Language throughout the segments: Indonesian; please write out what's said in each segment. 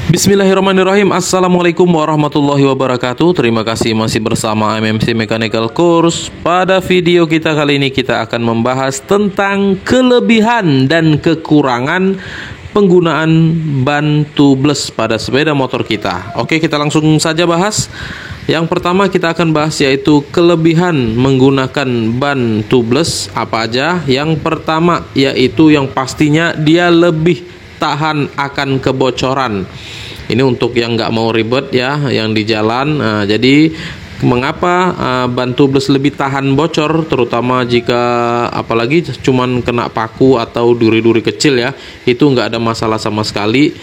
Bismillahirrahmanirrahim. Assalamualaikum warahmatullahi wabarakatuh. Terima kasih masih bersama MMC Mechanical Course. Pada video kita kali ini kita akan membahas tentang kelebihan dan kekurangan penggunaan ban tubeless pada sepeda motor kita. Oke, kita langsung saja bahas. Yang pertama kita akan bahas yaitu kelebihan menggunakan ban tubeless apa aja. Yang pertama yaitu yang pastinya dia lebih tahan akan kebocoran. Ini untuk yang nggak mau ribet ya, yang di jalan. Jadi mengapa ban tubeless lebih tahan bocor, terutama jika apalagi cuman kena paku atau duri-duri kecil ya, itu nggak ada masalah sama sekali.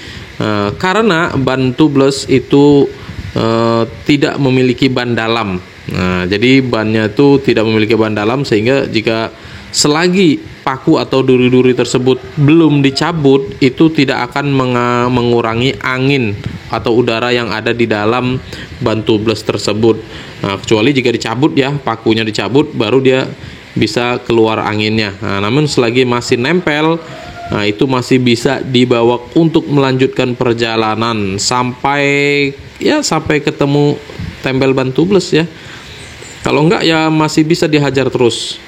Karena ban tubeless itu tidak memiliki ban dalam. Jadi bannya itu tidak memiliki ban dalam, sehingga jika selagi paku atau duri-duri tersebut belum dicabut, itu tidak akan mengurangi angin atau udara yang ada di dalam ban tubeless tersebut. Kecuali jika dicabut ya, pakunya dicabut, baru dia bisa keluar anginnya. Namun selagi masih nempel, itu masih bisa dibawa untuk melanjutkan perjalanan sampai ketemu tempel ban tubeless ya. Kalau enggak ya masih bisa dihajar terus.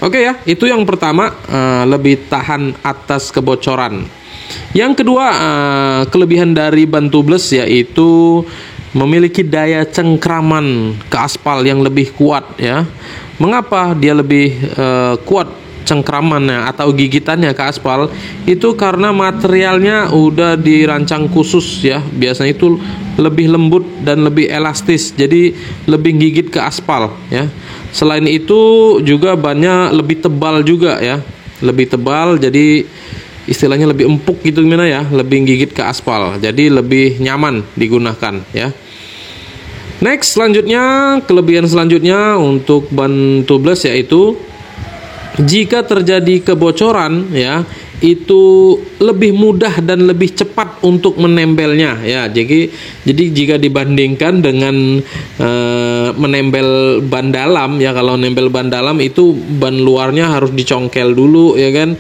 Oke ya, itu yang pertama, lebih tahan atas kebocoran. Yang kedua, kelebihan dari ban tubeless yaitu memiliki daya cengkraman ke aspal yang lebih kuat ya. Mengapa dia lebih kuat cengkramannya atau gigitannya ke aspal? Itu karena materialnya udah dirancang khusus ya. Biasanya itu lebih lembut dan lebih elastis, jadi lebih gigit ke aspal ya. Selain itu juga bannya lebih tebal juga ya, lebih tebal, jadi istilahnya lebih empuk gitu gimana ya, lebih gigit ke aspal, jadi lebih nyaman digunakan ya. Next, selanjutnya, kelebihan selanjutnya untuk ban tubeless yaitu jika terjadi kebocoran ya, itu lebih mudah dan lebih cepat untuk menempelnya ya. Jadi jika dibandingkan dengan menempel ban dalam ya, kalau nempel ban dalam itu ban luarnya harus dicongkel dulu ya kan,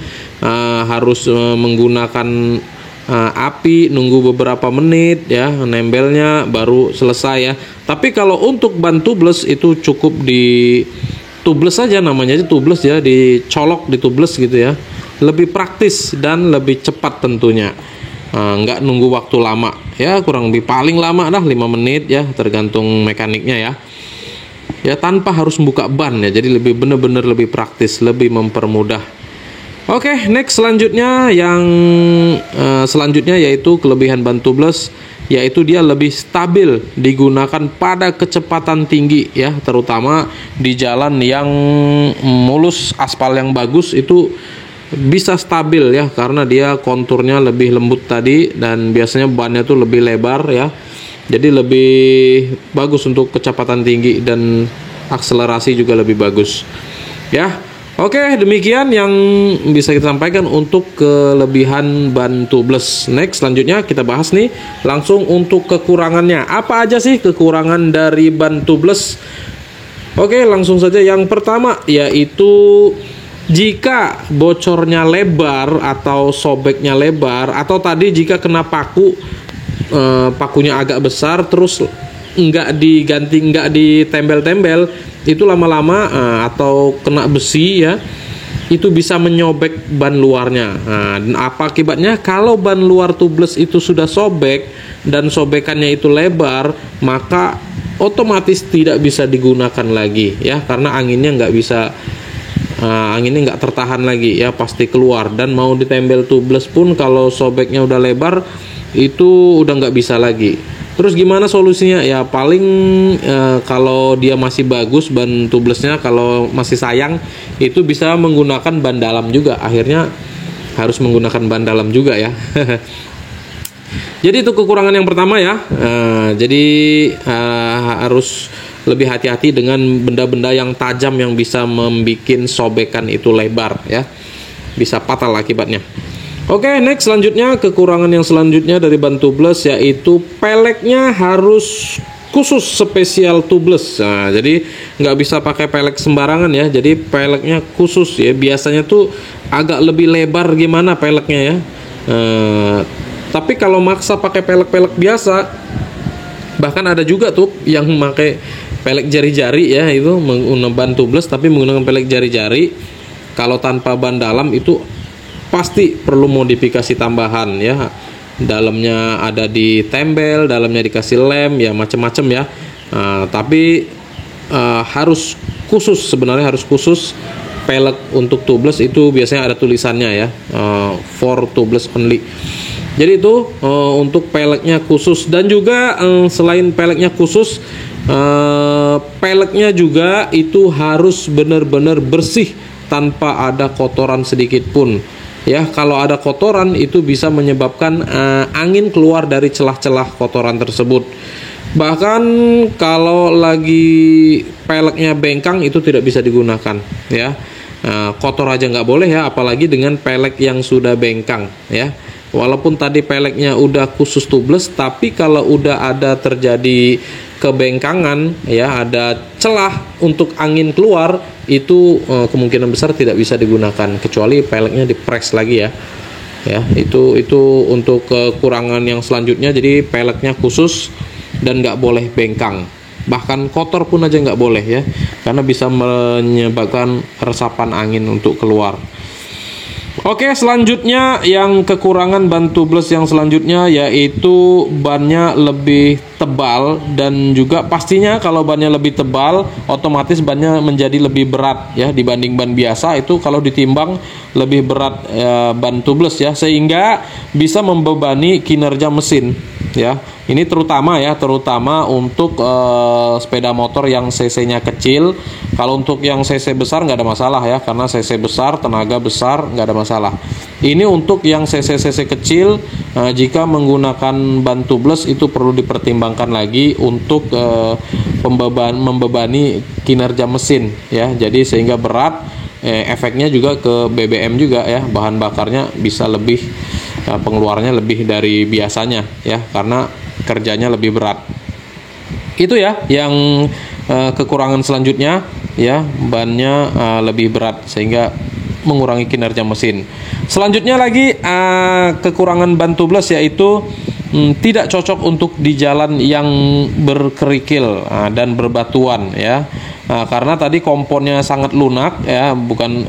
harus menggunakan api, nunggu beberapa menit ya, nempelnya baru selesai ya. Tapi kalau untuk ban tubeless itu cukup di tubeless saja, namanya aja tubeless ya, dicolok di tubeless gitu ya. Lebih praktis dan lebih cepat tentunya, nggak nunggu waktu lama ya, kurang lebih paling lama dah 5 menit ya, tergantung mekaniknya ya, tanpa harus buka ban ya, jadi lebih bener-bener lebih praktis, lebih mempermudah. Oke, next, selanjutnya selanjutnya yaitu kelebihan ban tubeless yaitu dia lebih stabil digunakan pada kecepatan tinggi ya, terutama di jalan yang mulus, aspal yang bagus itu bisa stabil ya, karena dia konturnya lebih lembut tadi, dan biasanya bannya tuh lebih lebar ya, jadi lebih bagus untuk kecepatan tinggi dan akselerasi juga lebih bagus ya. Oke, demikian yang bisa kita sampaikan untuk kelebihan ban tubeless. Next, selanjutnya kita bahas nih langsung untuk kekurangannya. Apa aja sih kekurangan dari ban tubeless? Oke, langsung saja. Yang pertama yaitu jika bocornya lebar atau sobeknya lebar, atau tadi jika kena paku, pakunya agak besar terus nggak diganti, nggak ditembel-tembel, itu lama-lama atau kena besi ya, itu bisa menyobek ban luarnya. Dan apa akibatnya? Kalau ban luar tubeless itu sudah sobek dan sobekannya itu lebar, maka otomatis tidak bisa digunakan lagi ya, karena anginnya nggak bisa, anginnya nggak tertahan lagi ya, pasti keluar. Dan mau ditembel tubeless pun kalau sobeknya udah lebar, itu udah nggak bisa lagi. Terus gimana solusinya? Ya paling kalau dia masih bagus ban tubelessnya, kalau masih sayang, itu bisa menggunakan ban dalam juga. Akhirnya harus menggunakan ban dalam juga ya. Jadi itu kekurangan yang pertama ya. Jadi harus lebih hati-hati dengan benda-benda yang tajam yang bisa membuat sobekan itu lebar ya, bisa fatal akibatnya. Oke, next, selanjutnya kekurangan yang selanjutnya dari ban tubeless yaitu peleknya harus khusus spesial tubeless. Jadi nggak bisa pakai pelek sembarangan ya, jadi peleknya khusus ya. Biasanya tuh agak lebih lebar gimana peleknya ya, Tapi kalau maksa pakai pelek-pelek biasa, bahkan ada juga tuh yang pakai pelek jari-jari ya, itu menggunakan ban tubeless tapi menggunakan pelek jari-jari. Kalau tanpa ban dalam itu pasti perlu modifikasi tambahan ya. Dalamnya ada ditembel, dalamnya dikasih lem ya, macam-macam ya. Tapi harus khusus, sebenarnya harus khusus pelek untuk tubeless itu biasanya ada tulisannya ya, for tubeless only. Jadi itu untuk peleknya khusus. Dan juga selain peleknya khusus, peleknya juga itu harus benar-benar bersih tanpa ada kotoran sedikit pun ya. Kalau ada kotoran itu bisa menyebabkan angin keluar dari celah-celah kotoran tersebut. Bahkan kalau lagi peleknya bengkang itu tidak bisa digunakan ya. Kotor aja nggak boleh ya, apalagi dengan pelek yang sudah bengkang ya. Walaupun tadi peleknya udah khusus tubeless, tapi kalau udah ada terjadi kebengkangan ya, ada celah untuk angin keluar, itu kemungkinan besar tidak bisa digunakan, kecuali peleknya dipres lagi ya. Ya, itu untuk kekurangan yang selanjutnya. Jadi peleknya khusus dan nggak boleh bengkang. Bahkan kotor pun aja nggak boleh ya, karena bisa menyebabkan resapan angin untuk keluar. Oke, selanjutnya yang kekurangan ban tubeless yang selanjutnya yaitu bannya lebih tebal, dan juga pastinya kalau bannya lebih tebal otomatis bannya menjadi lebih berat ya dibanding ban biasa. Itu kalau ditimbang lebih berat ban tubeless ya, sehingga bisa membebani kinerja mesin ya. Ini terutama untuk sepeda motor yang cc-nya kecil. Kalau untuk yang cc besar nggak ada masalah ya, karena cc besar, tenaga besar, nggak ada masalah. Ini untuk yang cc kecil, jika menggunakan ban tubeless itu perlu dipertimbangkan lagi untuk membebani kinerja mesin ya. Jadi sehingga berat, efeknya juga ke BBM juga ya, bahan bakarnya bisa lebih, pengeluarannya lebih dari biasanya ya, karena kerjanya lebih berat. Itu ya yang kekurangan selanjutnya ya, bannya lebih berat sehingga mengurangi kinerja mesin. Selanjutnya lagi kekurangan ban tubeless yaitu tidak cocok untuk di jalan yang berkerikil dan berbatuan ya. Karena tadi komponnya sangat lunak ya, bukan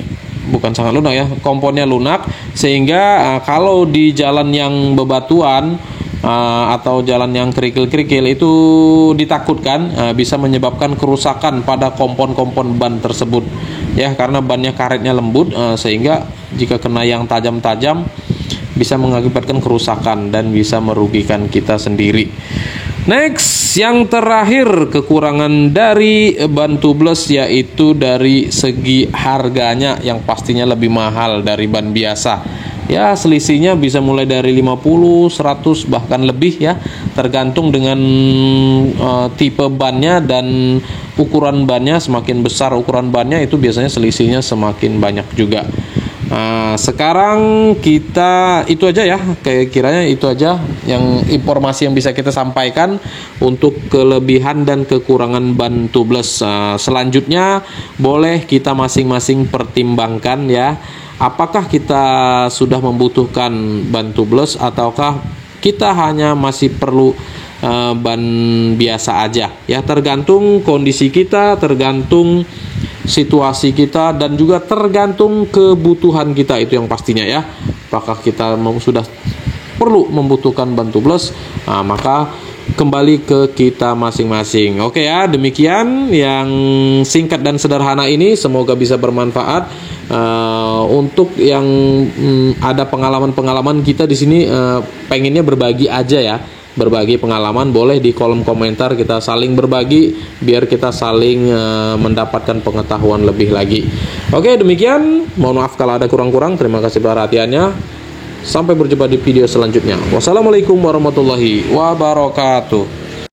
sangat lunak ya, komponnya lunak, sehingga kalau di jalan yang bebatuan atau jalan yang kerikil-kerikil itu ditakutkan bisa menyebabkan kerusakan pada kompon-kompon ban tersebut ya, karena bannya karetnya lembut, sehingga jika kena yang tajam-tajam bisa mengakibatkan kerusakan dan bisa merugikan kita sendiri. Next, yang terakhir kekurangan dari ban tubeless yaitu dari segi harganya yang pastinya lebih mahal dari ban biasa. Ya, selisihnya bisa mulai dari 50, 100 bahkan lebih ya, tergantung dengan tipe bannya dan ukuran bannya. Semakin besar ukuran bannya itu biasanya selisihnya semakin banyak juga. Sekarang kita itu aja ya, kiranya itu aja yang informasi yang bisa kita sampaikan untuk kelebihan dan kekurangan ban tubeless. Selanjutnya boleh kita masing-masing pertimbangkan ya, apakah kita sudah membutuhkan ban tubeless ataukah kita hanya masih perlu ban biasa aja ya. Tergantung kondisi kita, tergantung situasi kita, dan juga tergantung kebutuhan kita, itu yang pastinya ya. Apakah kita sudah perlu membutuhkan ban tubeless, maka kembali ke kita masing-masing. Oke ya, demikian yang singkat dan sederhana ini, semoga bisa bermanfaat. Untuk yang ada pengalaman-pengalaman kita di sini, pengennya berbagi aja ya, berbagi pengalaman. Boleh di kolom komentar kita saling berbagi biar kita saling mendapatkan pengetahuan lebih lagi. Oke, demikian, mohon maaf kalau ada kurang-kurang. Terima kasih perhatiannya. Sampai berjumpa di video selanjutnya. Wassalamualaikum warahmatullahi wabarakatuh.